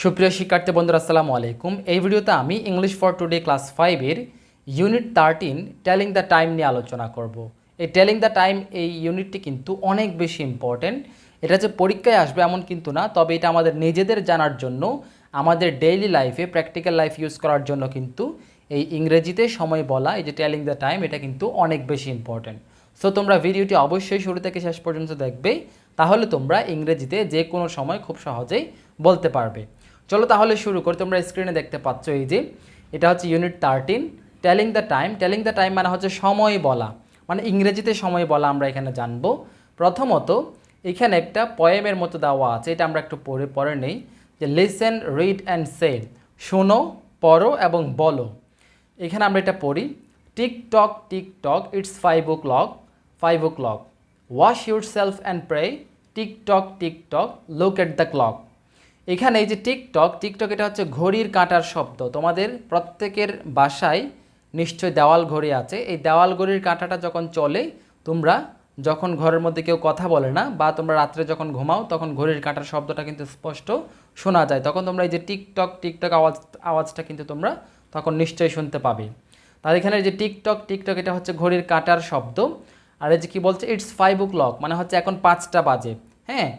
সুপ্রিয় শিক্ষার্থী বন্ধুরা আসসালামু আলাইকুম। এই ভিডিওতে আমি ইংলিশ ফর টুডে ক্লাস 5 এর ইউনিট 13 টেলিং দ্য টাইম নিয়ে আলোচনা করব। এই টেলিং দ্য টাইম এই ইউনিটটি কিন্তু অনেক বেশি ইম্পর্টেন্ট। এটা যে পরীক্ষায় আসবে এমন কিন্তু না, তবে এটা আমাদের নিজেদের জানার জন্য, আমাদের ডেইলি লাইফে প্র্যাকটিক্যাল লাইফ ইউজ করার জন্য কিন্তু এই ইংরেজিতে সময় বলা, এই যে টেলিং দ্য টাইম, এটা কিন্তু অনেক বেশি ইম্পর্টেন্ট। সো তোমরা ভিডিওটি অবশ্যই শুরু থেকে শেষ পর্যন্ত দেখবে, তাহলে তোমরা ইংরেজিতে যে কোনো সময় খুব সহজেই বলতে পারবে। চলো তাহলে শুরু করি। তোমরা স্ক্রিনে দেখতে পাচ্ছ এই যে এটা হচ্ছে unit 13 telling the time. Telling the time মানে হচ্ছে সময় বলা, মানে ইংরেজিতে সময় বলা আমরা এখানে জানবো। প্রথমত এখানে একটা পয়েমের মতো দেওয়া আছে, এটা আমরা একটু পড়ে নেই যে লিসেন রিড অ্যান্ড সে, শোনো, পড়ো এবং বলো। এখানে আমরা এটা পড়ি, tick tock tick tock it's 5 o'clock, 5 o'clock, wash your self and pray, tick tock tick tock look at the clock. এখানে এই যে টিকটক টিকটক এটা হচ্ছে ঘড়ির কাঁটার শব্দ। তোমাদের প্রত্যেকের বাসায় নিশ্চয়ই দেওয়াল ঘড়ি আছে। এই দেওয়াল ঘড়ির কাঁটাটা যখন চলে, তোমরা যখন ঘরের মধ্যে কেউ কথা বলে না বা তোমরা রাত্রে যখন ঘুমাও, তখন ঘড়ির কাঁটার শব্দটা কিন্তু স্পষ্ট শোনা যায়। তখন তোমরা এই যে টিকটক টিকটক আওয়াজটা কিন্তু তোমরা তখন নিশ্চয়ই শুনতে পাবে। তার এখানে যে টিকটক টিকটক এটা হচ্ছে ঘড়ির কাঁটার শব্দ। আর এই যে কী বলছে, ইটস 5 o'clock মানে হচ্ছে এখন 5টা বাজে। হ্যাঁ,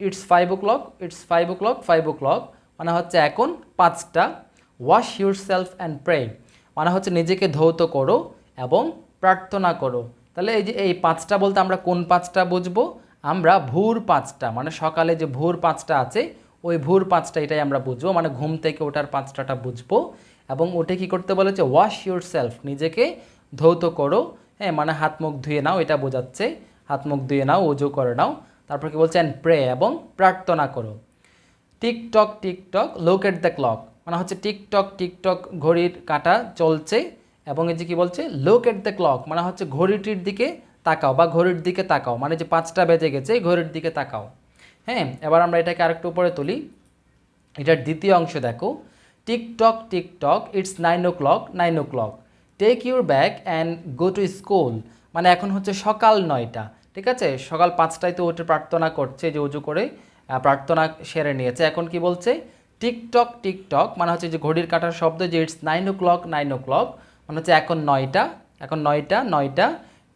it's 5 o'clock, it's 5 o'clock, 5 o'clock মানে হচ্ছে এখন 5টা। Wash your self and pray মানে হচ্ছে নিজেকে ধৌত করো এবং প্রার্থনা করো। তাহলে এই যে এই 5টা বলতে আমরা কোন 5টা বুঝবো? আমরা ভোর 5টা, মানে সকালে যে ভোর 5টা আছে ওই ভোর 5টা, এটাই আমরা বুঝবো, মানে ঘুম থেকে ওঠার 5টাটা বুঝবো। এবং ওটা কী করতে বলেছে? ওয়াশ ইউর সেলফ, নিজেকে ধৌত করো। হ্যাঁ, মানে হাত মুখ ধুয়ে নাও, এটা বোঝাচ্ছে। হাত মুখ ধুয়ে নাও, উজু করে নাও। তারপর কি বলছে? অ্যান্ড প্রে, এবং প্রার্থনা করো। TikTok tick tock look at the clock মানে হচ্ছে টিকটক টিকটক ঘড়ির কাঁটা চলছে, এবং এই যে কী বলছে? লুক এট দ্য ক্লক মানে হচ্ছে ঘড়িটির দিকে তাকাও বা ঘড়ির দিকে তাকাও, মানে যে 5টা বেজে গেছে ঘড়ির দিকে তাকাও। হ্যাঁ, এবার আমরা এটাকে আরেকটু উপরে তুলি। এটার দ্বিতীয় অংশ দেখো, tick tock tick tock it's 9 o'clock, 9 o'clock, take your bag and go to school মানে এখন হচ্ছে সকাল 9টা। ঠিক আছে, সকাল 5টায় তো উঠে প্রার্থনা করছে, যে উজু করে প্রার্থনা সেরে নিয়েছে। এখন কি বলছে? টিকটক টিকটক মানে হচ্ছে যে ঘড়ির কাঁটার শব্দ, যে ইটস 9 o'clock, 9 o'clock মানে হচ্ছে এখন 9টা, এখন 9টা।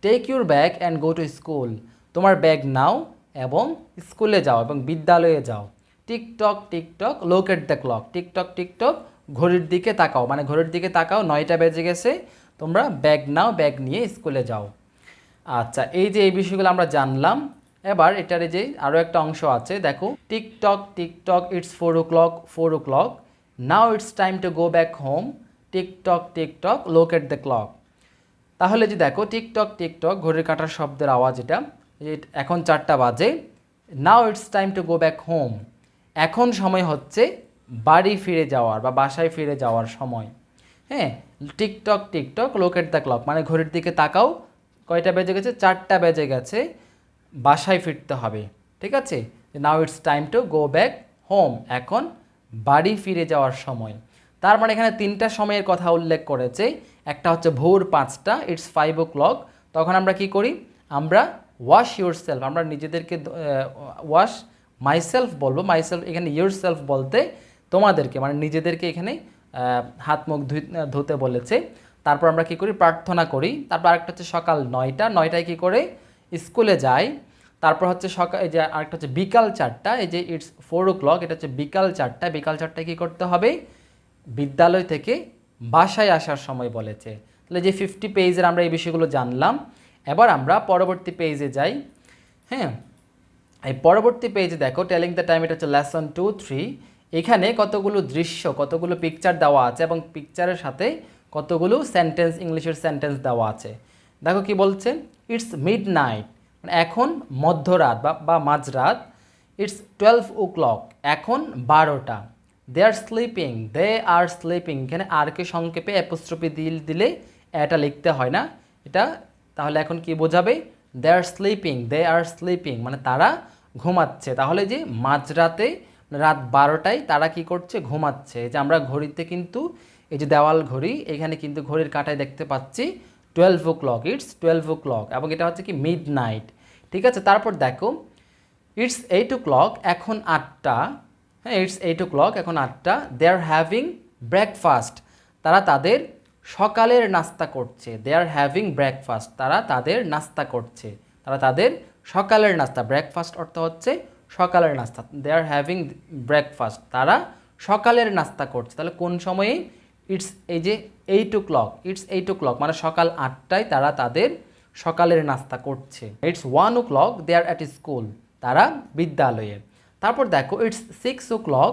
Take your bag and go to school, তোমার ব্যাগ নাও এবং স্কুলে যাও এবং বিদ্যালয়ে যাও। Tick tock tick tock look at the clock, tick tock tick tock ঘড়ির দিকে তাকাও মানে ঘড়ির দিকে তাকাও, 9টা বেজে গেছে, তোমরা ব্যাগ নাও, ব্যাগ নিয়ে স্কুলে যাও। আচ্ছা, এই যে এই বিষয়গুলো আমরা জানলাম। এবার এটার যে আরও একটা অংশ আছে, দেখো, tick tock tick tock it's 4 o'clock, 4 o'clock, now it's time to go back home, TikTok tick tock look at the clock. তাহলে যে দেখো, টিকটক টিকটক ঘড়ির কাঁটার শব্দের আওয়াজ, এটা এখন 4টা বাজে। Now it's time to go back home, এখন সময় হচ্ছে বাড়ি ফিরে যাওয়ার বা বাসায় ফিরে যাওয়ার সময়। হ্যাঁ, TikTok tick tock look at the clock মানে ঘড়ির দিকে তাকাও, কয়টা বেজে গেছে? 4টা বেজে গেছে, বাসায় ফিরতে হবে। ঠিক আছে, now it's time to go back home, এখন বাড়ি ফিরে যাওয়ার সময়। তার মানে এখানে 3টা সময়ের কথা উল্লেখ করেছে। একটা হচ্ছে ভোর 5টা, ইটস 5 o'clock, তখন আমরা কি করি? আমরা ওয়াশ ইউর সেলফ, আমরা নিজেদেরকে ওয়াশ মাইসেলফ বলবো, মাইসেলফ এখানে ইউর সেলফ বলতে তোমাদেরকে মানে নিজেদেরকে এখানে হাত মুখ ধুতে বলেছে। তারপর আমরা কি করি? প্রার্থনা করি। তারপর আরেকটা হচ্ছে সকাল 9টায় কী করে? স্কুলে যাই। তারপর হচ্ছে সকাল, এই যে আরেকটা হচ্ছে বিকাল 4টা, এই যে ইটস 4 o'clock, এটা হচ্ছে বিকাল 4টা, বিকাল 4টায় কী করতে হবে? বিদ্যালয় থেকে বাসায় আসার সময় বলেছে। তাহলে যে 50 পেজের আমরা এই বিষয়গুলো জানলাম। এবার আমরা পরবর্তী পেজে যাই। হ্যাঁ, এই পরবর্তী পেজে দেখো, টেলিং দ্য টাইম, এটা হচ্ছে লেসন 2, 3। এখানে কতগুলো দৃশ্য, কতগুলো পিকচার দেওয়া আছে এবং পিকচারের সাথে কতগুলো সেন্টেন্স, ইংলিশের সেন্টেন্স দেওয়া আছে। দেখো কি বলছে? ইটস মিড নাইট মানে এখন মধ্যরাত বা মাঝরাত। ইটস 12 o'clock এখন 12টা। দে are sleeping, they are sleeping, এখানে আরকে সংক্ষেপে অ্যাপোস্ট্রফি দিলে এটা লিখতে হয় না। এটা তাহলে এখন কি বোঝাবে? দে are sleeping, they are sleeping মানে তারা ঘুমাচ্ছে। তাহলে যে মাঝরাতে রাত 12টায় তারা কি করছে? ঘুমাচ্ছে। এই যে আমরা ঘড়িতে কিন্তু এই যে দেওয়াল ঘড়ি, এখানে কিন্তু ঘড়ির কাঁটায় দেখতে পাচ্ছি 12 o'clock, ইটস 12 o'clock, এবং এটা হচ্ছে কি মিড নাইট। ঠিক আছে, তারপর দেখো, ইটস 8 o'clock এখন 8টা, হ্যাঁ, ইটস 8 o'clock, এখন 8টা। দে আর হ্যাভিং ব্রেকফাস্ট, তারা তাদের সকালের নাস্তা করছে। দে আর হ্যাভিং ব্রেকফাস্ট, তারা তাদের নাস্তা করছে, তারা তাদের সকালের নাস্তা। ব্রেকফাস্ট অর্থ হচ্ছে সকালের নাস্তা। দে আর হ্যাভিং ব্রেকফাস্ট, তারা সকালের নাস্তা করছে। তাহলে কোন সময়ে? ইটস এই যে 8 o'clock, ইটস 8 o'clock মানে সকাল 8টায় তারা তাদের সকালের নাস্তা করছে। It's 1 o'clock, they are at school, তারা বিদ্যালয়ে। তারপর দেখো ইটস 6 o'clock,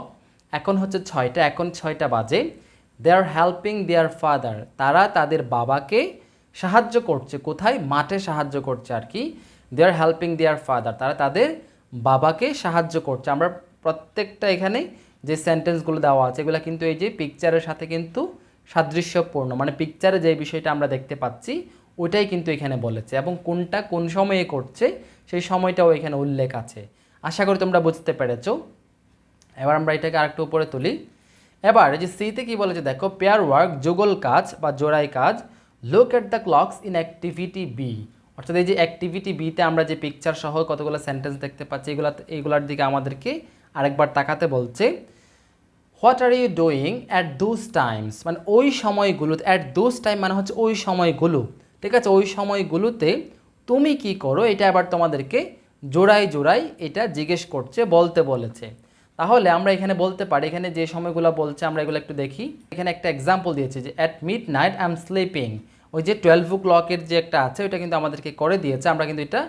এখন হচ্ছে 6টা, এখন 6টা বাজে। দে আর হেল্পিং দেয়ার ফাদার, তারা তাদের বাবাকে সাহায্য করছে। কোথায়? মাঠে সাহায্য করছে আর কি। দে আর হেল্পিং দেয়ার ফাদার, তারা তাদের বাবাকে সাহায্য করছে। আমরা প্রত্যেকটা এখানে যে সেন্টেন্সগুলো দেওয়া আছে এগুলো কিন্তু এই যে পিকচারের সাথে কিন্তু সাদৃশ্যপূর্ণ, মানে পিকচারে যে বিষয়টা আমরা দেখতে পাচ্ছি ওইটাই কিন্তু এখানে বলেছে, এবং কোনটা কোন সময়ে করছে সেই সময়টাও এখানে উল্লেখ আছে। আশা করি তোমরা বুঝতে পেরেছো। এবার আমরা এটাকে আরেকটু উপরে তুলি। এবার এই যে সিতে কি বলেছে দেখো, পেয়ার ওয়ার্ক, যুগল কাজ বা জোড়াই কাজ। Look at the clocks in activity B, অর্থাৎ এই যে অ্যাক্টিভিটি বিতে আমরা যে পিকচার সহ কতগুলো সেন্টেন্স দেখতে পাচ্ছি এইগুলোর দিকে আমাদেরকে আরেকবার তাকাতে বলছে। What are you doing at those times, মানে ওই সময়গুলোতে। অ্যাট দোজ টাইম মানে হচ্ছে ওই সময়গুলো, ঠিক আছে? ওই সময়গুলোতে তুমি কি করো, এটা আবার তোমাদেরকে জোড়ায় জোড়ায় এটা জিজ্ঞেস করছে, বলতে বলেছে। তাহলে আমরা এখানে বলতে পারি, এখানে যে সময়গুলো বলছে আমরা এগুলো একটু দেখি। এখানে একটা এক্সাম্পল দিয়েছে যে at mid night I am sleeping. ওই যে 12 o'clock যে একটা আছে ওইটা কিন্তু আমাদেরকে করে দিয়েছে, আমরা কিন্তু এটা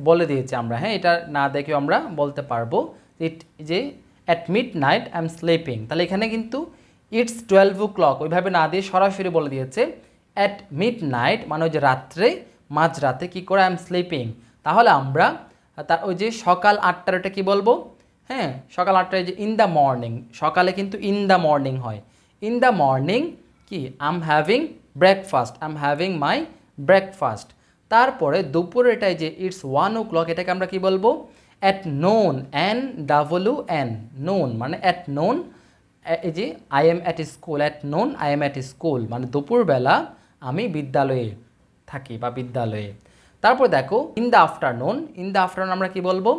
বলে দিয়েছি আমরা। হ্যাঁ, এটা না দেখেও আমরা বলতে পারবো যে at mid night I am sleeping. তাহলে এখানে কিন্তু ইটস 12 o'clock ওইভাবে না দিয়ে সরাসরি বলে দিয়েছে অ্যাট মিড নাইট, মানে ওই যে রাত্রে, মাঝরাতে কী করে আই এম স্লিপিং। তাহলে আমরা তার ওই যে সকাল 8টার ওটা কী বলবো? হ্যাঁ, সকাল 8টায় যে ইন দ্য মর্নিং, সকালে কিন্তু ইন দ্য মর্নিং হয়। ইন দ্য মর্নিং কি? I am having breakfast, I am having my breakfast. তারপরে দুপুরে এটাই যে ইটস 1 o'clock, এটাকে আমরা কি বলবো? অ্যাট নোন, NWN, নোন মানে অ্যাট নোন। এই যে I am at school, at known I am at school মানে দুপুরবেলা আমি বিদ্যালয়ে থাকি বা বিদ্যালয়ে। তারপর দেখো in the afternoon, in the afternoon আমরা কি বলবো?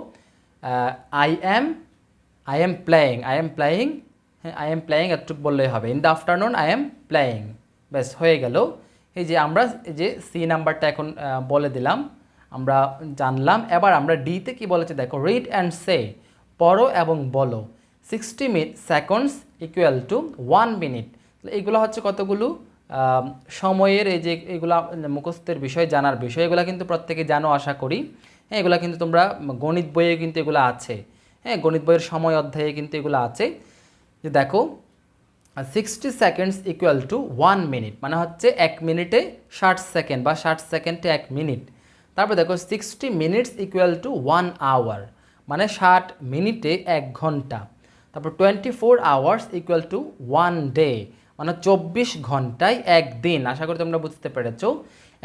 আই এম প্লেয়িং, হ্যাঁ আই এম প্লেয়িং এতটুকু বললেই হবে। In the afternoon I am playing, ব্যাস হয়ে গেল। এই যে আমরা এই যে সি নাম্বারটা এখন বলে দিলাম, আমরা জানলাম। এবার আমরা ডিতে কি বলেছে দেখো, রিড অ্যান্ড সে, পড়ো এবং বলো। 60 সেকেন্ডস ইকুয়াল টু 1 মিনিট। এইগুলো হচ্ছে কতগুলো সময়ের, এই যে এগুলা মুখস্থের বিষয়, জানার বিষয়, এগুলো কিন্তু প্রত্যেকে জানো আশা করি। হ্যাঁ, এগুলো কিন্তু তোমরা গণিত বইয়ে কিন্তু এগুলো আছে। হ্যাঁ, গণিত বইয়ের সময় অধ্যায়ে কিন্তু এগুলো আছে। যে দেখো 60 সেকেন্ডস ইকুয়াল টু 1 মিনিট, মানে হচ্ছে 1 মিনিটে 60 সেকেন্ড বা 60 সেকেন্ডে 1 মিনিট। তারপর দেখো 60 মিনিটস ইকুয়াল টু 1 আওয়ার, মানে 60 মিনিটে 1 ঘন্টা। তারপর 24 আওয়ার্স ইকুয়াল টু 1 ডে, মানে 24 ঘন্টায় 1 দিন। আশা করি তোমরা বুঝতে পেরেছো।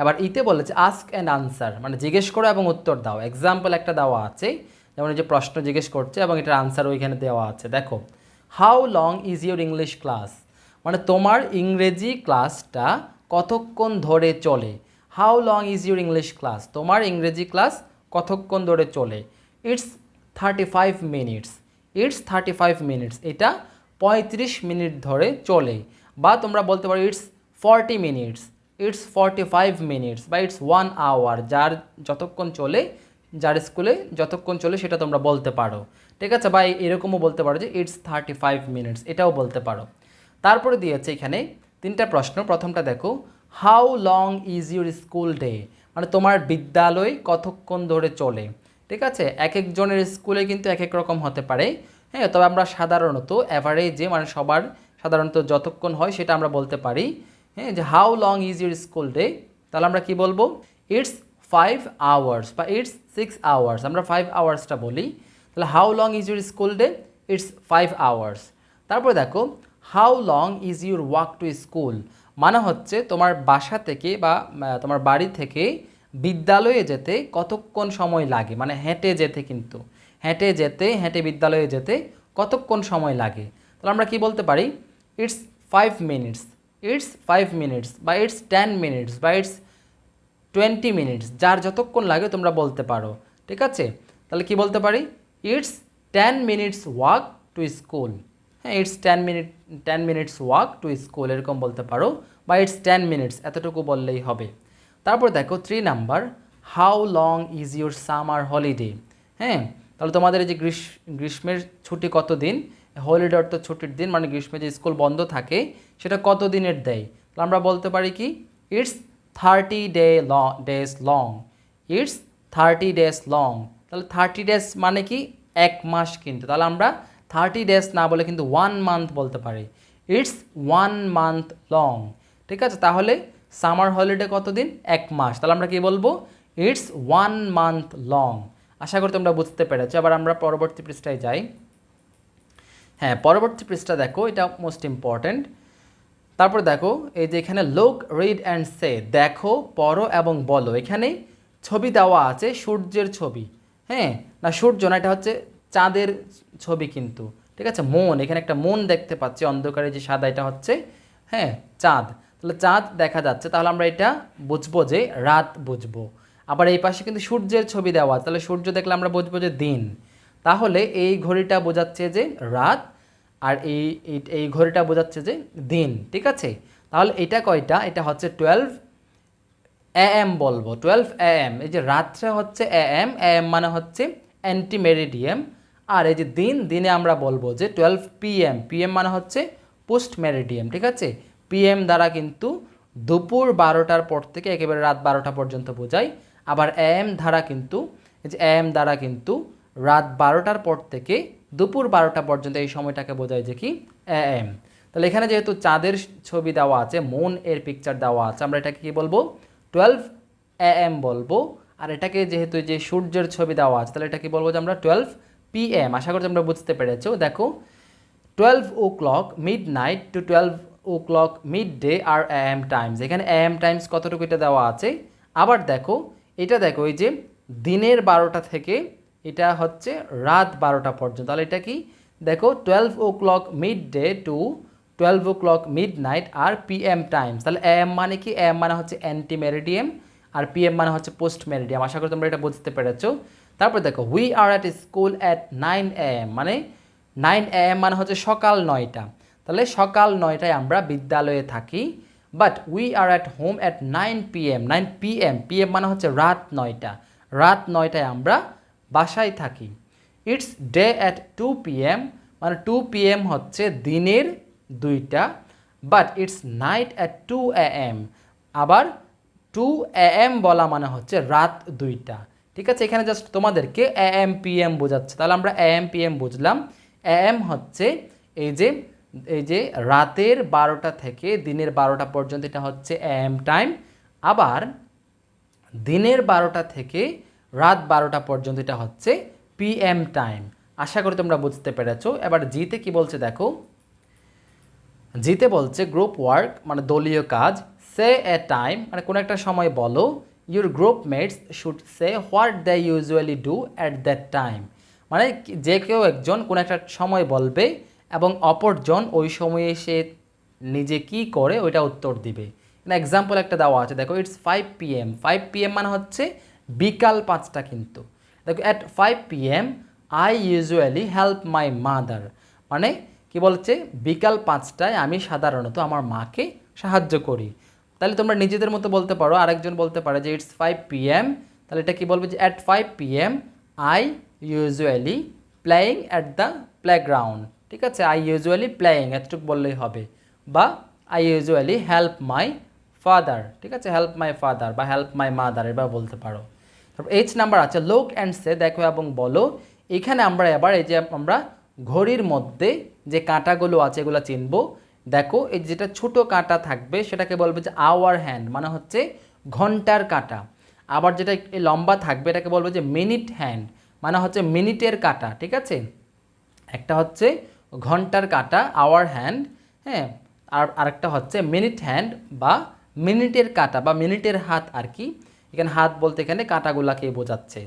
এবার ইতে বলেছে আস্ক অ্যান্ড আনসার, মানে জিজ্ঞেস করো এবং উত্তর দাও। এক্সাম্পল একটা দেওয়া আছে, যেমন এই যে প্রশ্ন জিজ্ঞেস করছে এবং এটার আনসার ওইখানে দেওয়া আছে। দেখো how long is your English class, মানে তোমার ইংরেজি ক্লাসটা কতক্ষণ ধরে চলে। How long is your English class, তোমার ইংরেজি ক্লাস কতক্ষণ ধরে চলে। ইটস 35 মিনিটস, ইটস 35 মিনিটস, এটা 35 মিনিট ধরে চলে। বা তোমরা বলতে পারো ইটস 40 মিনিটস, ইটস 45 মিনিটস বা ইটস 1 আওয়ার, যার যতক্ষণ চলে, যার স্কুলে যতক্ষণ চলে সেটা তোমরা বলতে পারো, ঠিক আছে? বা এরকমও বলতে পারো যে ইটস 35 মিনিটস, এটাও বলতে পারো। তারপরে দিয়েছে এখানে 3টা প্রশ্ন। প্রথমটা দেখো, how long is your school day, মানে তোমার বিদ্যালয় কতক্ষণ ধরে চলে, ঠিক আছে? এক একজনের স্কুলে কিন্তু এক এক রকম হতে পারে। হ্যাঁ, তবে আমরা সাধারণত অ্যাভারেজে, মানে সবার সাধারণত যতক্ষণ হয় সেটা আমরা বলতে পারি। হ্যাঁ, যে how long is your school day, তাহলে আমরা কি বলবো? ইটস 5 আওয়ার্স বা ইটস 6 আওয়ার্স, আমরা 5 আওয়ার্সটা বলি। তাহলে how long is your school day, it's 5 hours. তারপরে দেখো how long is your walk to school, মানে হচ্ছে তোমার বাসা থেকে বা তোমার বাড়ি থেকে বিদ্যালয়ে যেতে কতক্ষণ সময় লাগে, মানে হেঁটে যেতে, কিন্তু হেঁটে বিদ্যালয়ে যেতে কতক্ষণ সময় লাগে। তাহলে আমরা কি বলতে পারি? ইটস 5 মিনিটস, ইটস 5 মিনিটস বা ইটস 10 মিনিটস বা ইটস 20 মিনিটস, যার যতক্ষণ লাগে তোমরা বলতে পারো, ঠিক আছে? তাহলে কি বলতে পারি? It's 10 minutes walk to school. হ্যাঁ, it's 10 minutes walk to school এরকম বলতে পারো, বা ইটস 10 মিনিটস এতটুকু বললেই হবে। তারপর দেখো 3 number, how long is your summer holiday. হ্যাঁ, তাহলে তোমাদের এই যে গ্রীষ্মের ছুটি কত দিন, হলিডে অর্থ ছুটির দিন, মানে গ্রীষ্মে যে স্কুল বন্ধ থাকে সেটা কত দিনের দেয়, তাহলে আমরা বলতে পারি কি it's 30 days long. It's 30 days long. তাহলে 30 ডেজ মানে কি 1 মাস কিন্তু, তাহলে আমরা 30 ডেজ না বলে কিন্তু 1 মান্থ বলতে পারি। It's 1 month long. ঠিক আছে, তাহলে সামার হলিডে কত দিন, 1 মাস, তাহলে আমরা কি বলবো ইটস 1 মান্থ লং। আশা করি তোমরা বুঝতে পেরেছো। এবার আমরা পরবর্তী পৃষ্ঠায় যাই। হ্যাঁ, পরবর্তী পৃষ্ঠা দেখো, এটা মোস্ট ইম্পর্ট্যান্ট। তারপর দেখো এই যে এখানে লুক, রিড অ্যান্ড সে, দেখো, পড়ো এবং বলো। এখানে ছবি দেওয়া আছে সূর্যের ছবি। হ্যাঁ, না সূর্য না, এটা হচ্ছে চাঁদের ছবি কিন্তু। ঠিক আছে, মুন, এখানে একটা মুন দেখতে পাচ্ছি অন্ধকারে যে সাদা, এটা হচ্ছে হ্যাঁ চাঁদ। তাহলে চাঁদ দেখা যাচ্ছে, তাহলে আমরা এটা বুঝবো যে রাত বুঝবো। আবার এই পাশে কিন্তু সূর্যের ছবি দেওয়া, তাহলে সূর্য দেখলে আমরা বুঝবো যে দিন। তাহলে এই ঘড়িটা বোঝাচ্ছে যে রাত, আর এই ঘড়িটা বোঝাচ্ছে যে দিন। ঠিক আছে, তাহলে এটা কয়টা, এটা হচ্ছে 12 AM বলবো, 12 AM। এই যে রাত্রে হচ্ছে AM, AM মানে হচ্ছে অ্যান্টি মেরিডিয়াম। আর এই যে দিন, দিনে আমরা বলবো যে 12 PM, PM মানে হচ্ছে পোস্ট মেরিডিয়াম। ঠিক আছে, PM দ্বারা কিন্তু দুপুর 12টার পর থেকে একেবারে রাত 12টা পর্যন্ত বোঝায়। আবার AM দ্বারা কিন্তু এই যে AM দ্বারা কিন্তু রাত 12টার পর থেকে দুপুর 12টা পর্যন্ত এই সময়টাকে বোঝায় যে কি AM। তাহলে এখানে যেহেতু চাঁদের ছবি দেওয়া আছে, মুন এর পিকচার দেওয়া আছে, আমরা এটাকে কি বলবো 12 AM বলবো। আর এটাকে যেহেতু যে সূর্যের ছবি দেওয়া আছে, তাহলে এটাকে বলবো যে আমরা 12 PM। আশা করি তোমরা বুঝতে পেরেছো। দেখো 12 o'clock midnight to 12 o'clock midday আর AM টাইমস। এখানে AM টাইমস কতটুকু এটা দেওয়া আছে। আবার দেখো এটা, দেখো এই যে দিনের 12টা থেকে এটা হচ্ছে রাত 12টা পর্যন্ত, তাহলে এটা কি দেখো 12 o'clock midday to 12 o'clock midnight আর PM টাইমস। তাহলে AM মানে কি, AM মানে হচ্ছে অ্যান্টি মেরিডিয়াম, আর PM মানে হচ্ছে পোস্ট মেরিডিয়াম। আশা করি তোমরা এটা বুঝতে পেরেছো। তারপর দেখো we are at school at 9 AM, মানে 9 AM মানে হচ্ছে সকাল 9টা। তাহলে সকাল 9টায় আমরা বিদ্যালয়ে থাকি। But we are at home at 9 PM, 9 PM, PM মানে হচ্ছে রাত 9টা, রাত 9টায় আমরা বাসায় থাকি। ইটস ডে অ্যাট 2 PM, মানে 2 PM হচ্ছে দিনের 2টা। But it's night at 2 AM, আবার 2 AM বলা মানে হচ্ছে রাত 2টা। ঠিক আছে, এখানে জাস্ট তোমাদেরকে AM PM বোঝাচ্ছে। তাহলে আমরা AM PM বুঝলাম। AM হচ্ছে এই যে রাতের 12টা থেকে দিনের 12টা পর্যন্ত, এটা হচ্ছে AM টাইম। আবার দিনের 12টা থেকে রাত 12টা পর্যন্ত এটা হচ্ছে PM টাইম। আশা করি তোমরা বুঝতে পেরেছো। এবার জিতে কি বলছে দেখো, জিতে বলছে গ্রুপ ওয়ার্ক মানে দলীয় কাজ, সে এ টাইম মানে কোনো একটা সময় বলো, your group mates should say what they usually do at that time, মানে যে কেউ একজন কোনো একটা সময় বলবে এবং অপরজন ওই সময়ে সে নিজে কি করে ওইটা উত্তর দিবে। এক্সাম্পল একটা দেওয়া আছে, দেখো ইটস 5 PM, 5 PM মানে হচ্ছে বিকাল 5টা কিন্তু। দেখো at 5 PM I usually help my mother, মানে কি বলছে বিকাল 5টায় আমি সাধারণত আমার মাকে সাহায্য করি। তাহলে তোমরা নিজেদের মতো বলতে পারো, আরেকজন বলতে পারে যে ইটস 5 PM, তাহলে এটা কি বলবে যে at 5 PM I usually playing at the playground. ঠিক আছে, আই ইউজুয়ালি প্লেয়িং এতটুকু বললেই হবে। বা I usually help my father. ঠিক আছে, হেল্প মাই ফাদার বা হেল্প মাই মাদার এবার বলতে পারো। তারপর H নাম্বার আছে লুক অ্যান্ড সে, দেখো এবং বলো। এখানে আমরা এবার এই যে আমরা ঘড়ির মধ্যে যে কাঁটাগুলো আছে এগুলো চিনবো। দেখো এই যেটা ছোট কাঁটা থাকবে সেটাকে বলবে যে আওয়ার হ্যান্ড, মানে হচ্ছে ঘন্টার কাঁটা। আবার যেটা লম্বা থাকবে এটাকে বলবে যে মিনিট হ্যান্ড, মানে হচ্ছে মিনিটের কাঁটা। ঠিক আছে, একটা হচ্ছে ঘন্টার কাঁটা আওয়ার হ্যান্ড, হ্যাঁ, আর আরেকটা হচ্ছে মিনিট হ্যান্ড বা মিনিটের কাঁটা বা মিনিটের হাত আর কি। এখানে হাত বলতে এখানে কাঁটাগুলাকে বোঝাচ্ছে।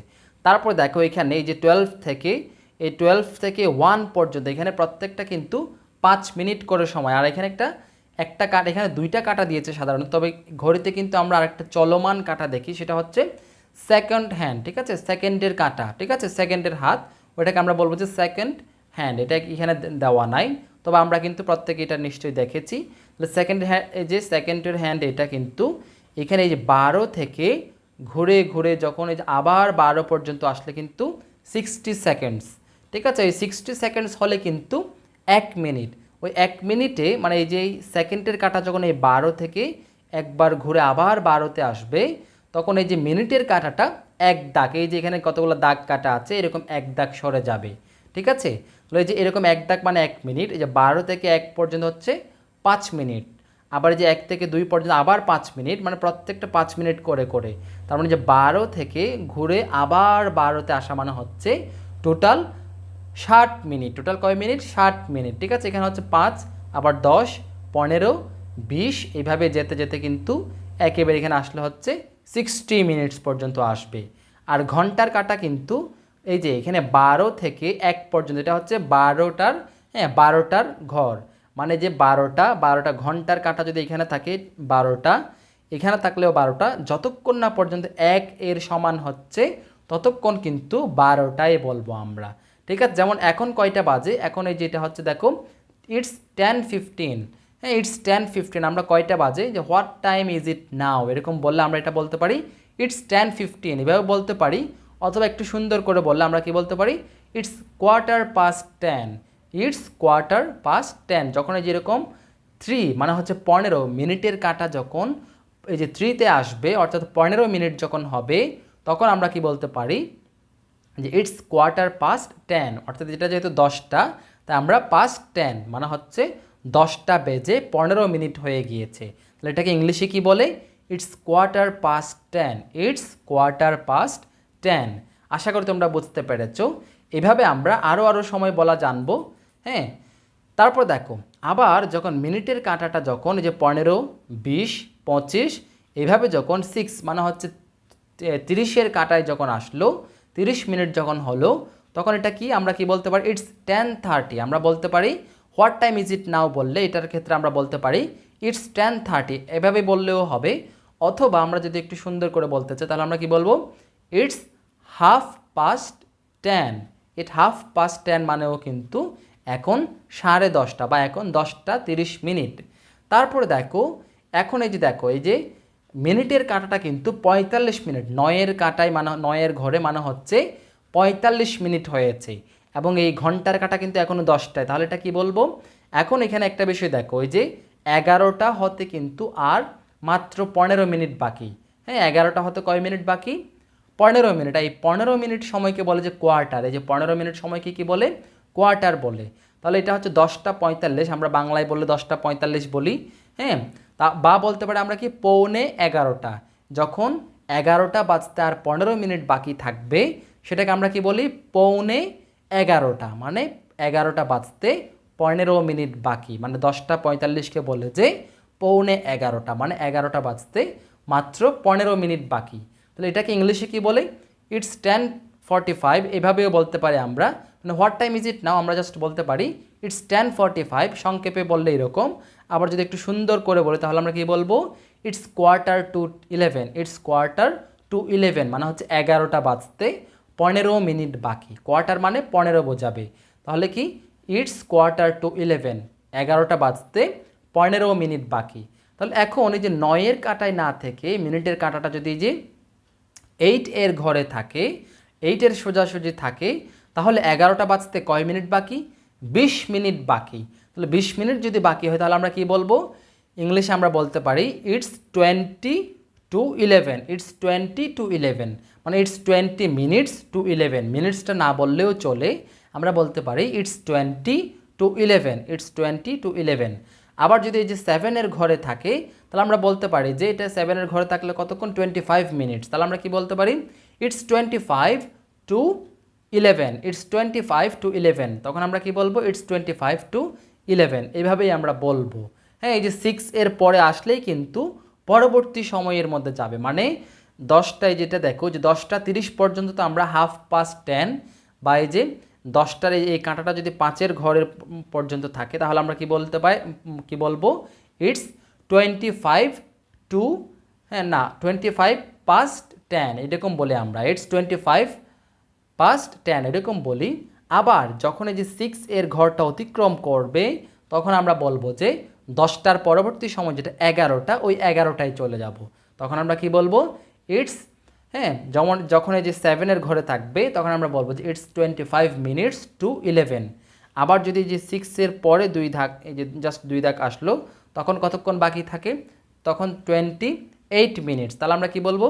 তারপর দেখো এখানে এই যে 12 থেকে 1 পর্যন্ত এখানে প্রত্যেকটা কিন্তু 5 মিনিট করে সময়। আর এখানে একটা কাঁটা, এখানে 2টা কাঁটা দিয়েছে সাধারণত, তবে ঘড়িতে কিন্তু আমরা আরেকটা চলমান কাঁটা দেখি, সেটা হচ্ছে সেকেন্ড হ্যান্ড। ঠিক আছে, সেকেন্ডের কাঁটা। ঠিক আছে, সেকেন্ডের হাত, ওইটাকে আমরা বলবো যে সেকেন্ড হ্যান্ড, এটা এখানে দেওয়া নাই, তবে আমরা কিন্তু প্রত্যেকে এটা নিশ্চয়ই দেখেছি। তাহলে সেকেন্ড হ্যান্ড, এই যে সেকেন্ডের হ্যান্ড, এটা কিন্তু এখানে এই যে 12 থেকে ঘুরে ঘুরে যখন এই যে আবার 12 পর্যন্ত আসলে কিন্তু 60 সেকেন্ডস, ঠিক আছে। এই 60 সেকেন্ডস হলে কিন্তু 1 মিনিট। ওই 1 মিনিটে মানে এই যে সেকেন্ডের কাঁটা যখন এই 12 থেকে একবার ঘুরে আবার 12তে আসবে, তখন এই যে মিনিটের কাঁটাটা এক দাগ, এই যে এখানে কতগুলো দাগ কাটা আছে, এরকম এক দাগ সরে যাবে, ঠিক আছে। তাহলে এই যে এরকম এক দাগ মানে 1 মিনিট, এই যে 12 থেকে 1 পর্যন্ত হচ্ছে 5 মিনিট, আবার এই যে 1 থেকে 2 পর্যন্ত আবার 5 মিনিট, মানে প্রত্যেকটা 5 মিনিট করে করে, তার মানে যে 12 থেকে ঘুরে আবার 12তে আসা মানে হচ্ছে টোটাল 60 মিনিট। টোটাল কয় মিনিট? 60 মিনিট, ঠিক আছে। এখানে হচ্ছে 5, আবার 10, 15, 20, এইভাবে যেতে যেতে কিন্তু একেবারে এখানে আসলে হচ্ছে 60 মিনিটস পর্যন্ত আসবে। আর ঘন্টার কাঁটা কিন্তু এই যে এখানে 12 থেকে 1 পর্যন্ত, এটা হচ্ছে 12টার, হ্যাঁ 12টার ঘর, মানে যে 12টা ঘন্টার কাঁটা যদি এখানে থাকে 12টা, এখানে থাকলেও 12টা, যতক্ষণ না পর্যন্ত 1 এর সমান হচ্ছে ততক্ষণ কিন্তু 12টাই বলবো আমরা, ঠিক আছে। যেমন এখন কয়টা বাজে, এখন এই যেটা হচ্ছে দেখো ইটস 10:15, হ্যাঁ ইটস 10:15, আমরা কয়টা বাজে, যে হোয়াট টাইম ইজ ইট নাও, এরকম বললে আমরা এটা বলতে পারি ইটস 10:15, এভাবে বলতে পারি। অথবা একটু সুন্দর করে বললে আমরা কি বলতে পারি, ইটস 10:15, ইটস 10:15, যখন এই যেরকম 3 মানে হচ্ছে 15 মিনিটের কাঁটা যখন এই যে 3তে আসবে, অর্থাৎ 15 মিনিট যখন হবে, তখন আমরা কি বলতে পারি যে ইটস 10:15, অর্থাৎ এটা যেহেতু 10টা, তাই আমরা 5:10 মানে হচ্ছে 10টা বেজে 15 মিনিট হয়ে গিয়েছে। তাহলে এটাকে ইংলিশে কি বলে, ইটস 10:15, ইটস 10:15। আশা করি তোমরা বুঝতে পেরেছো। এভাবে আমরা আরও সময় বলা জানবো, হ্যাঁ। তারপর দেখো আবার যখন মিনিটের কাঁটাটা যখন এই যে 15, 20, 25, এইভাবে যখন 6 মানে হচ্ছে 30-এর কাঁটায় যখন আসলো, 30 মিনিট যখন হলো, তখন এটা কি আমরা কি বলতে পারি, ইটস 10:30, আমরা বলতে পারি হোয়াট টাইম ইজ ইট নাও বললে এটার ক্ষেত্রে আমরা বলতে পারি ইটস 10:30, এভাবে বললেও হবে। অথবা আমরা যদি একটু সুন্দর করে বলতে চাই তাহলে আমরা কি বলবো, ইটস 10:30, ইট 10:30 মানেও কিন্তু এখন 10:30 বা এখন 10টা 30 মিনিট। তারপরে দেখো এখন এই যে দেখো এই যে মিনিটের কাঁটাটা কিন্তু 45 মিনিট, 9-এর কাঁটায় মানে 9-এর ঘরে মানে হচ্ছে 45 মিনিট হয়েছে, এবং এই ঘন্টার কাঁটা কিন্তু এখনও 10টায়, তাহলে এটা কি বলবো। এখন এখানে একটা বিষয় দেখো, ওই যে 11টা হতে কিন্তু আর মাত্র 15 মিনিট বাকি, হ্যাঁ 11টা হতে কয় মিনিট বাকি, 15 মিনিট। এই 15 মিনিট সময়কে বলে যে কোয়ার্টার, এই যে 15 মিনিট সময়কে কি বলে, কোয়ার্টার বলে। তাহলে এটা হচ্ছে 10টা 45, আমরা বাংলায় বললে 10টা 45 বলি, হ্যাঁ। তা বা বলতে পারি আমরা কি পৌনে 11টা, যখন 11টা বাজতে আর 15 মিনিট বাকি থাকবে, সেটাকে আমরা কি বলি পৌনে 11টা, মানে 11টা বাজতে 15 মিনিট বাকি, মানে 10টা 45কে বলে যে পৌনে 11টা, মানে 11টা বাজতে মাত্র 15 মিনিট বাকি। তাহলে এটাকে ইংলিশে কি বলে, ইটস 10:45, এভাবেও বলতে পারি আমরা, মানে হোয়াট টাইম ইজ ইট নাও আমরা জাস্ট বলতে পারি ইটস 10:45, সংক্ষেপে বললে এরকম। আবার যদি একটু সুন্দর করে বলি তাহলে আমরা কি বলবো, ইটস 11:15, ইটস 11:15, মানে হচ্ছে 11টা বাজতে 15 মিনিট বাকি, কোয়ার্টার মানে 15 বোঝাবে, তাহলে কি ইটস 11:15, 11টা বাজতে 15 মিনিট বাকি। তাহলে এখন এই যে 9-এর কাঁটায় না থেকে মিনিটের কাঁটাটা যদি যে 8-এর ঘরে থাকে, 8-এর সোজাসুজি থাকে, তাহলে 11টা বাজতে কয় মিনিট বাকি, 20 মিনিট বাকি। তাহলে 20 মিনিট যদি বাকি হয় তাহলে আমরা কি বলবো, ইংলিশে আমরা বলতে পারি ইটস 20:11, ইটস 20:11, মানে ইটস 20 মিনিটস টু 11, মিনিটসটা না বললেও চলে, আমরা বলতে পারি ইটস 20:11, ইটস 20:11। আবার যদি এই যে 7-এর ঘরে থাকে তাহলে আমরা বলতে পারি যে এটা 7-এর ঘরে থাকলে কতক্ষণ, 25 মিনিটস, তাহলে আমরা কি বলতে পারি ইটস 25:11, ইটস 25:11, তখন আমরা কি বলবো ইটস 25:11, এইভাবেই আমরা বলবো, হ্যাঁ। এই যে 6-এর পরে আসলেই কিন্তু পরবর্তী সময়ের মধ্যে যাবে, মানে 10টায় যেটা দেখো যে 10টা 30 পর্যন্ত তো আমরা 10:30, বা এই যে 10টার এই কাঁটাটা যদি 5-এর ঘরের পর্যন্ত থাকে তাহলে আমরা কি বলতে পারি, কি বলবো ইটস 25:10, এরকম বলে আমরা, ইটস 25:10 এরকম বলি। আবার যখন এই যে 6 এর ঘরটা অতিক্রম করবে তখন আমরা বলবো যে 10টার পরবর্তী সময় যেটা 11টা, ওই 11টায় চলে যাব। তখন আমরা কি বলবো? ইটস, হ্যাঁ, যখন এই যে 7 এর ঘরে থাকবে তখন আমরা বলবো যে ইটস 25 মিনিটস টু 11। আবার যদি যে 6 এর পরে 2 ধাপ, এই যে জাস্ট 2 ধাপ আসলো, তখন কতক্ষণ বাকি থাকে? তখন 28 মিনিটস। তাহলে আমরা কি বলবো?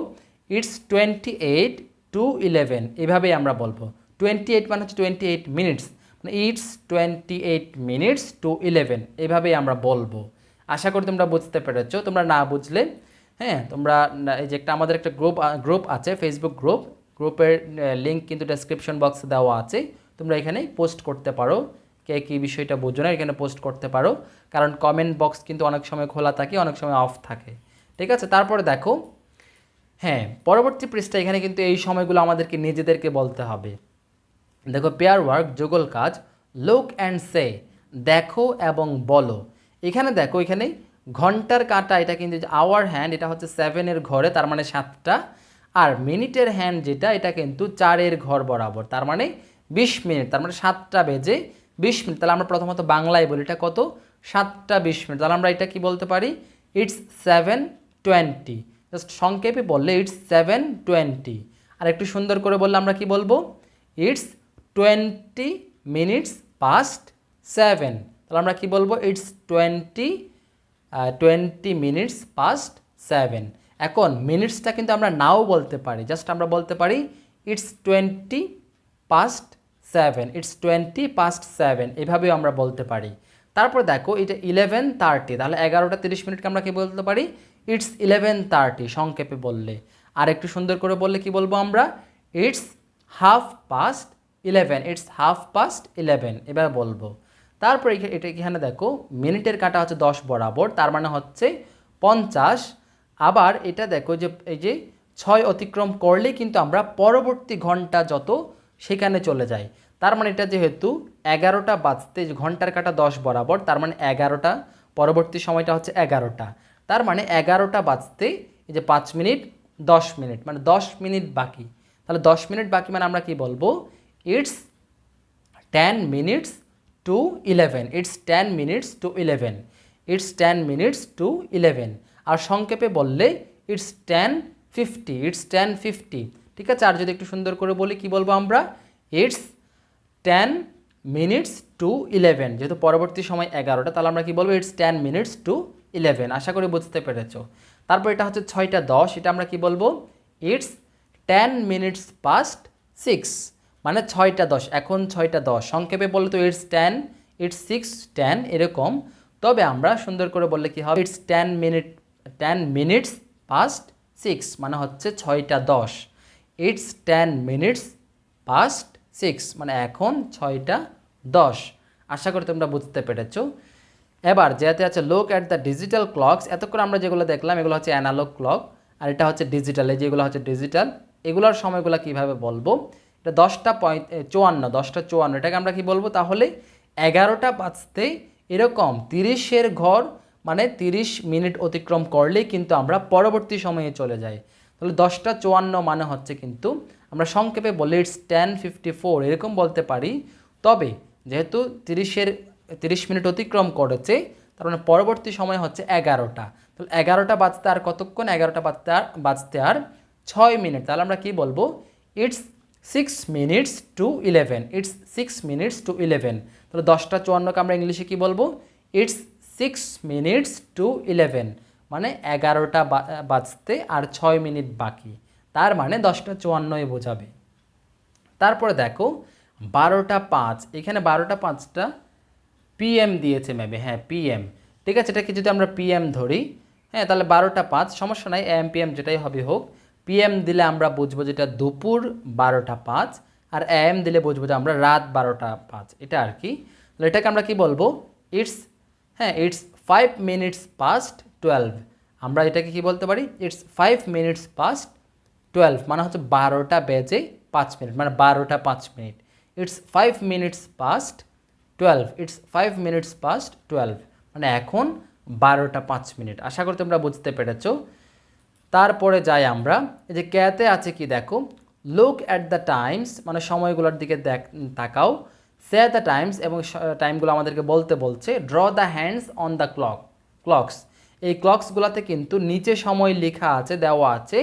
ইটস 28 টু 11, এভাবেই আমরা বলবো। 28 মানে হচ্ছে 28 মিনিটস, মানে ইটস 28 মিনিটস টু 11, এভাবেই আমরা বলবো। আশা করি তোমরা বুঝতে পেরেছো। তোমরা না বুঝলে, হ্যাঁ, তোমরা এই যে আমাদের একটা গ্রুপ আছে, ফেসবুক গ্রুপের লিঙ্ক কিন্তু ডেসক্রিপশন বক্সে দেওয়া আছে। তোমরা এখানে পোস্ট করতে পারো, কে কী বিষয়টা বোঝো না এখানে পোস্ট করতে পারো, কারণ কমেন্ট বক্স কিন্তু অনেক সময় খোলা থাকে, অনেক সময় অফ থাকে। ঠিক আছে, তারপরে দেখো, হ্যাঁ, পরবর্তী পৃষ্ঠা, এখানে কিন্তু এই সময়গুলো আমাদেরকে নিজেদেরকে বলতে হবে। দেখো, পেয়ার ওয়ার্ক, যুগল কাজ, লুক অ্যান্ড সে, দেখো এবং বলো। এখানে দেখো, এখানে ঘন্টার কাঁটা, এটা কিন্তু আওয়ার হ্যান্ড, এটা হচ্ছে 7-এর ঘরে, তার মানে 7টা। আর মিনিটের হ্যান্ড যেটা, এটা কিন্তু 4-এর ঘর বরাবর, তার মানে 20 মিনিট, তার মানে 7টা বেজে 20 মিনিট। তাহলে আমরা প্রথমত বাংলায় বলি এটা কত? 7টা 20 মিনিট। তাহলে আমরা এটা কি বলতে পারি? ইটস 7:20। জাস্ট সংক্ষেপে বললে ইটস 7:20। আর একটু সুন্দর করে বললে আমরা কি বলবো? It's 20 minutes past 7। তাহলে আমরা কি বলবো? It's 20 minutes past 7। এখন মিনিটসটা কিন্তু আমরা নাও বলতে পারি, জাস্ট আমরা বলতে পারি ইটস 20 পাস্ট 7, ইটস 20 পাস্ট 7, এভাবেও আমরা বলতে পারি। তারপর দেখো, এটা 11:30, তাহলে 11টা 30 মিনিটকে আমরা কি বলতে পারি? ইটস 11:30, সংক্ষেপে বললে। আর একটু সুন্দর করে বললে কি বলবো আমরা? ইটস 11:30, ইটস 11:30, এবার বলবো। তারপর এটা এখানে দেখো, মিনিটের কাঁটা হচ্ছে 10 বরাবর, তার মানে হচ্ছে 50। আবার এটা দেখো যে এই যে 6 অতিক্রম করলেই কিন্তু আমরা পরবর্তী ঘন্টা যত সেখানে চলে যাই। তার মানে এটা যেহেতু 11টা বাজতে, ঘন্টার কাঁটা 10 বরাবর, তার মানে 11টা, পরবর্তী সময়টা হচ্ছে 11টা, তার মানে 11টা বাজতে এই যে 5 মিনিট 10 মিনিট, মানে 10 মিনিট বাকি। তাহলে 10 মিনিট বাকি মানে আমরা কি বলবো? It's 10 minutes to 11, it's 10 minutes to 11, it's 10 minutes to 11। আর সংক্ষেপে বললে ইটস 10:50, ইটস 10:50। ঠিক আছে, আর যদি একটু সুন্দর করে বলি কি বলবো আমরা? ইটস 10 মিনিটস টু 11, যেহেতু পরবর্তী সময় 11টা, তাহলে আমরা কি বলবো? It's 10 minutes to 11। আশা করি বুঝতে পেরেছো। তারপর এটা হচ্ছে 6:10, এটা আমরা কি বলবো? ইটস 10 মিনিটস পাস্ট 6, মানে 6:10, এখন 6:10। সংক্ষেপে বললে তো ইটস 10, ইটস 6:10, এরকম। তবে আমরা সুন্দর করে বললে কি হবে? ইটস 10 মিনিটস পাস্ট 6, মানে হচ্ছে 6:10। ইটস 10 মিনিটস পাস্ট 6, মানে এখন 6:10। আশা করি তোমরা বুঝতে পেরেছো। এবার যেতে আছে look at the digital clocks. এতক্ষণ আমরা যেগুলো দেখলাম এগুলো হচ্ছে অ্যানালগ ক্লক, আর এটা হচ্ছে ডিজিটাল, এই যেগুলো হচ্ছে ডিজিটাল, এগুলোর সময়গুলো কিভাবে বলবো? এটা 10:54, এটাকে আমরা কি বলবো তাহলে? 11টা বাজতে এরকম 30-এর ঘর, মানে 30 মিনিট অতিক্রম করলেই কিন্তু আমরা পরবর্তী সময়ে চলে যাই। তাহলে 10:54 মানে হচ্ছে কিন্তু আমরা সংক্ষেপে বলে ইটস 10:54, এরকম বলতে পারি। তবে যেহেতু 30 মিনিট অতিক্রম করেছে, তার মানে পরবর্তী সময় হচ্ছে 11টা। তাহলে 11টা বাজতে আর কতক্ষণ? 11টা বাজতে আর 6 মিনিট। তাহলে আমরা কি বলবো? It's 6 minutes to 11, it's 6 minutes to 11। তাহলে 10:54কে আমরা ইংলিশে কি বলবো? ইটস 6 মিনিটস টু 11, মানে 11টা বাজতে আর 6 মিনিট বাকি, তার মানে 10:54 বোঝাবে। তারপরে দেখো 12:05, এখানে 12:05টা পিএম দিয়েছে মেবি, হ্যাঁ পিএম। ঠিক আছে, এটাকে যদি আমরা পিএম ধরি, হ্যাঁ, তাহলে 12:05, সমস্যা নাই, এম পিএম যেটাই হবে হোক। পিএম দিলে আমরা বুঝবো যেটা দুপুর 12:05, আর এম দিলে বুঝবো যে আমরা রাত 12:05, এটা আর কি। তাহলে এটাকে আমরা কি বলবো? ইটস, হ্যাঁ, ইটস 5 মিনিটস পাস্ট 12। আমরা এটাকে কি বলতে পারি? ইটস 5 মিনিটস পাস্ট 12, মানে হচ্ছে 12টা বেজে 5 মিনিট, মানে 12টা 5 minute. It's 5 minutes past 12, it's 5 minutes past 12, মানে এখন 12টা 5 মিনিট। আশা করি তোমরা বুঝতে পেরেছো। তারপরে যাই আমরা, এই যে ক্যাতে আছে কি দেখো, লুক অ্যাট দ্য টাইমস মানে সময়গুলোর দিকে তাকাও, সে দ্য টাইমস এবং টাইমগুলো আমাদেরকে বলতে বলছে, draw the hands on the clocks, এই ক্লকসগুলোতে কিন্তু নিচে সময় লেখা আছে, দেওয়া আছে,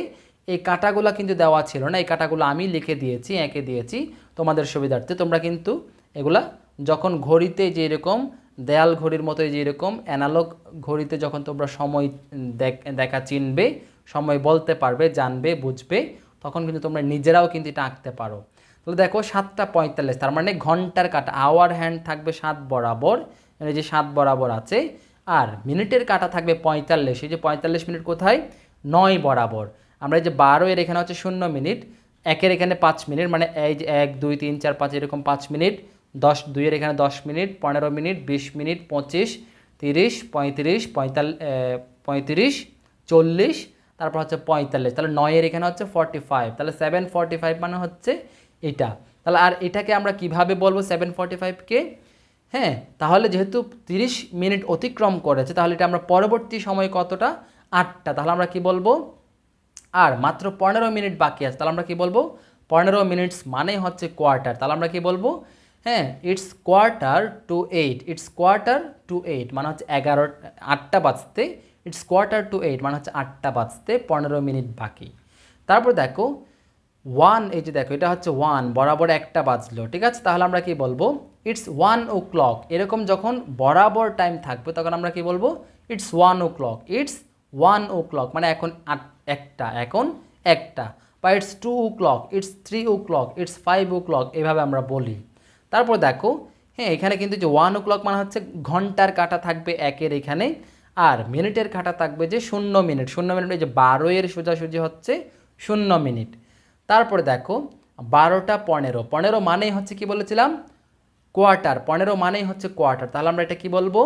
এই কাঁটাগুলো কিন্তু দেওয়া ছিল না, এই কাঁটাগুলো আমি লিখে দিয়েছি, এঁকে দিয়েছি তোমাদের সুবিধার্থে। তোমরা কিন্তু এগুলা যখন ঘড়িতে যে এরকম দেয়াল ঘড়ির মতো যে এরকম অ্যানালগ ঘড়িতে যখন তোমরা সময় দেখা চিনবে, সময় বলতে পারবে, জানবে, বুঝবে, তখন কিন্তু তোমরা নিজেরাও কিন্তু এটা আঁকতে পারো। তাহলে দেখো 7:45, তার মানে ঘন্টার কাঁটা, আওয়ার হ্যান্ড থাকবে 7 বরাবর, এই যে 7 বরাবর আছে, আর মিনিটের কাঁটা থাকবে 45, এই যে 45 মিনিট কোথায়, 9 বরাবর। আমরা এই যে 12 এর এখানে হচ্ছে 0 মিনিট, একের এখানে 5 মিনিট, মানে এই যে 1 2 3 4 5 এরকম 5 মিনিট, 10 2 এর এখানে 10 মিনিট, 15 মিনিট, 20 মিনিট, 25 30 35 35 40, তারপর হচ্ছে 45, তাহলে 9 এর এখানে হচ্ছে 45, তাহলে 7:45 মানে হচ্ছে এটা। তাহলে আর এটাকে আমরা কিভাবে বলবো 7:45-কে? হ্যাঁ, তাহলে যেহেতু 30 মিনিট অতিক্রম করেছে, তাহলে এটা আমরা পরবর্তী সময় কতটা, 8টা, তাহলে আমরা কি বলবো, আর মাত্র 15 মিনিট বাকি আছে, তাহলে আমরা কি বলবো, 15 মিনিটস মানে হচ্ছে কোয়ার্টার, তাহলে আমরা কি বলবো, হ্যাঁ, ইটস 7:45, ইটস 7:45 মানে হচ্ছে 8টা বাজতে, ইটস 7:45 মানে হচ্ছে 8টা বাজতে 15 মিনিট বাকি। তারপর দেখো 1, এই যে দেখো এটা হচ্ছে 1 বরাবর 1টা বাজলো, ঠিক আছে, তাহলে আমরা কি বলবো, ইটস 1 o'clock, এরকম যখন বরাবর টাইম থাকবে তখন আমরা কি বলবো, ইটস 1 o'clock, ইটস 1 o'clock মানে এখন 1টা, এখন 1টা, বা it's 2 o'clock, it's 3 o'clock, it's 5 o'clock, এভাবে আমরা বলি। তারপর দেখো, হ্যাঁ, এখানে কিন্তু যে 1 o'clock মানে হচ্ছে ঘন্টার কাঁটা থাকবে একের এখানে, আর মিনিটের কাঁটা থাকবে যে 0 মিনিট, 0 মিনিট, এই যে 12 এর সোজাসুজি হচ্ছে 0 মিনিট। তারপরে দেখো 12:15, মানেই হচ্ছে কি বলেছিলাম, কোয়ার্টার, 15 মানেই হচ্ছে কোয়ার্টার, তাহলে আমরা এটা কি বলবো,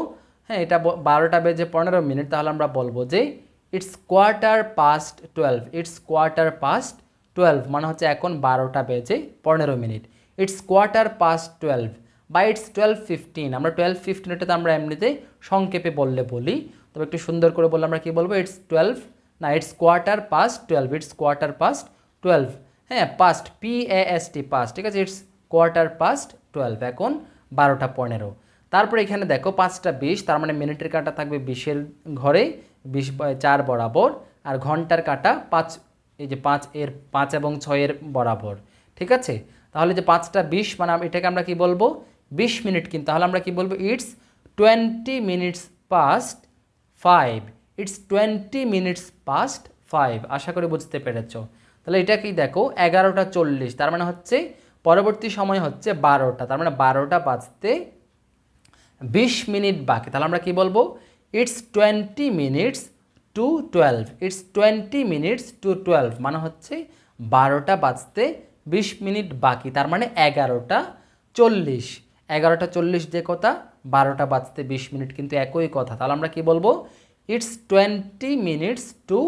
হ্যাঁ, এটা 12টা বেজে 15 মিনিট, তাহলে আমরা বলবো যে ইটস 12:15, ইটস 12:15 মানে হচ্ছে এখন 12টা বেজে 15 মিনিট, ইটস 12:15 বা ইটস 12:15, আমরা 12:15 এটাতে আমরা এমনিতে সংক্ষেপে বলি, তবে একটু সুন্দর করে বললে আমরা কি বলবো, ইটস 12, না, ইটস 12:15, ইটস 12:15, হ্যাঁ, পাস্ট, PAST, পাস্ট, ঠিক আছে, ইটস 12:15, এখন 12:15। তারপরে এখানে দেখো 5:20, তার মানে মিনিটের কাঁটা থাকবে 20-এর ঘরে, 20/4 বরাবর, আর ঘন্টার কাঁটা 5, এই যে 5 এর 5 এবং 6 এর বরাবর, ঠিক আছে, তাহলে যে 5:20 মানে এটাকে আমরা কি বলবো, 20 মিনিট, কিন্তু তাহলে আমরা কি বলবো, it's 20 minutes past 5, it's 20 minutes past 5, আশা করি বুঝতে পেরেছো। তাহলে এটা কি দেখো 11:40, তার মানে হচ্ছে পরবর্তী সময় হচ্ছে 12টা, তার মানে 12টা বাজতে 20 মিনিট বাকি, তাহলে আমরা কি বলবো, it's 20 minutes to 12, it's 20 minutes to 12 মানে হচ্ছে 12টা বাজতে 20 মিনিট বাকি, তার মানে 11:40, 11:40 যে কথা, 12টা বাজতে 20 মিনিট কিন্তু একই কথা, তাহলে আমরা কি বলবো, ইটস 20 মিনিটস টু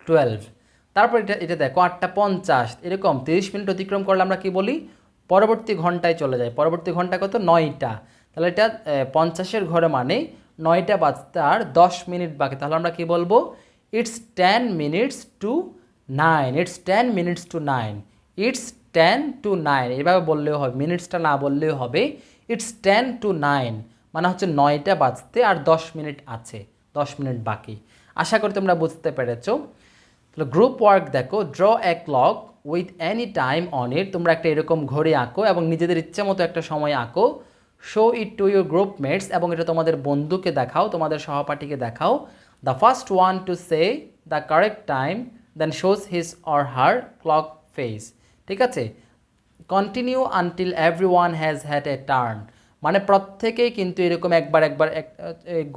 12। তারপর এটা দেখো 8:50, এরকম 30 মিনিট অতিক্রম করলে আমরা কি বলি, পরবর্তী ঘন্টায় চলে যায়, পরবর্তী ঘন্টা কত, 9টা, তাহলে এটা 50-এর ঘরে মানে 9টা বাজতে আর 10 মিনিট বাকি, তাহলে আমরা কি বলবো, it's 10 minutes to 9, it's 10 minutes to 9, it's 10 to 9, এভাবে বললেও হবে, মিনিটসটা না বললেও হবে, ইটস 10 to 9 মানে হচ্ছে 9টা বাজতে আর 10 মিনিট আছে, 10 মিনিট বাকি। আশা করি তোমরা বুঝতে পেরেছো। তাহলে গ্রুপ ওয়ার্ক দেখো, draw A clock with any time on it, তোমরা একটা এরকম ঘড়ি আঁকো এবং নিজেদের ইচ্ছে মতো একটা সময় আঁকো, show it to your group mates, এবং এটা তোমাদের বন্ধুকে দেখাও, তোমাদের সহপাঠীকে দেখাও। The first one to say the correct time then shows his or her clock face, ঠিক আছে, continue until everyone has had a turn, মানে প্রত্যেকেই কিন্তু এরকম একবার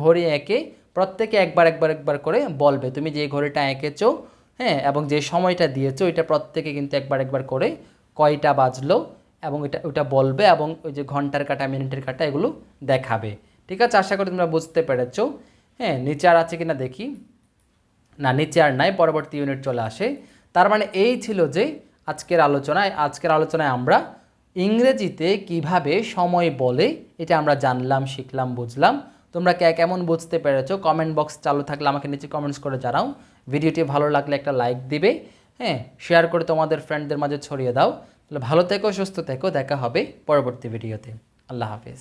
ঘড়ি এঁকে প্রত্যেকে একবার করে বলবে, তুমি যে ঘড়িটা এঁকেছো, হ্যাঁ, এবং যে সময়টা দিয়েছো এটা প্রত্যেকে কিন্তু একবার করে কয়টা বাজলো এবং ওটা বলবে, এবং ওই যে ঘন্টার কাঁটা, মিনিটের কাঁটা, এগুলো দেখাবে, ঠিক আছে, আশা করি তোমরা বুঝতে পেরেছো। হ্যাঁ, নিচে আর আছে কিনা দেখি, না, নিচে আর নাই, পরবর্তী ইউনিট চলে আসে। তার মানে এই ছিল যে আজকের আলোচনায় আমরা ইংরেজিতে কিভাবে সময় বলে এটা আমরা জানলাম, শিখলাম, বুঝলাম। তোমরা কেমন বুঝতে পেরেছো, কমেন্ট বক্স চালু থাকলে আমাকে নিচে কমেন্টস করে জানাও। ভিডিওটি ভালো লাগলে একটা লাইক দিবে, হ্যাঁ, শেয়ার করে তোমাদের ফ্রেন্ডদের মাঝে ছড়িয়ে দাও। তাহলে ভালো থেকো, সুস্থ থেকো, দেখা হবে পরবর্তী ভিডিওতে। আল্লাহ হাফেজ।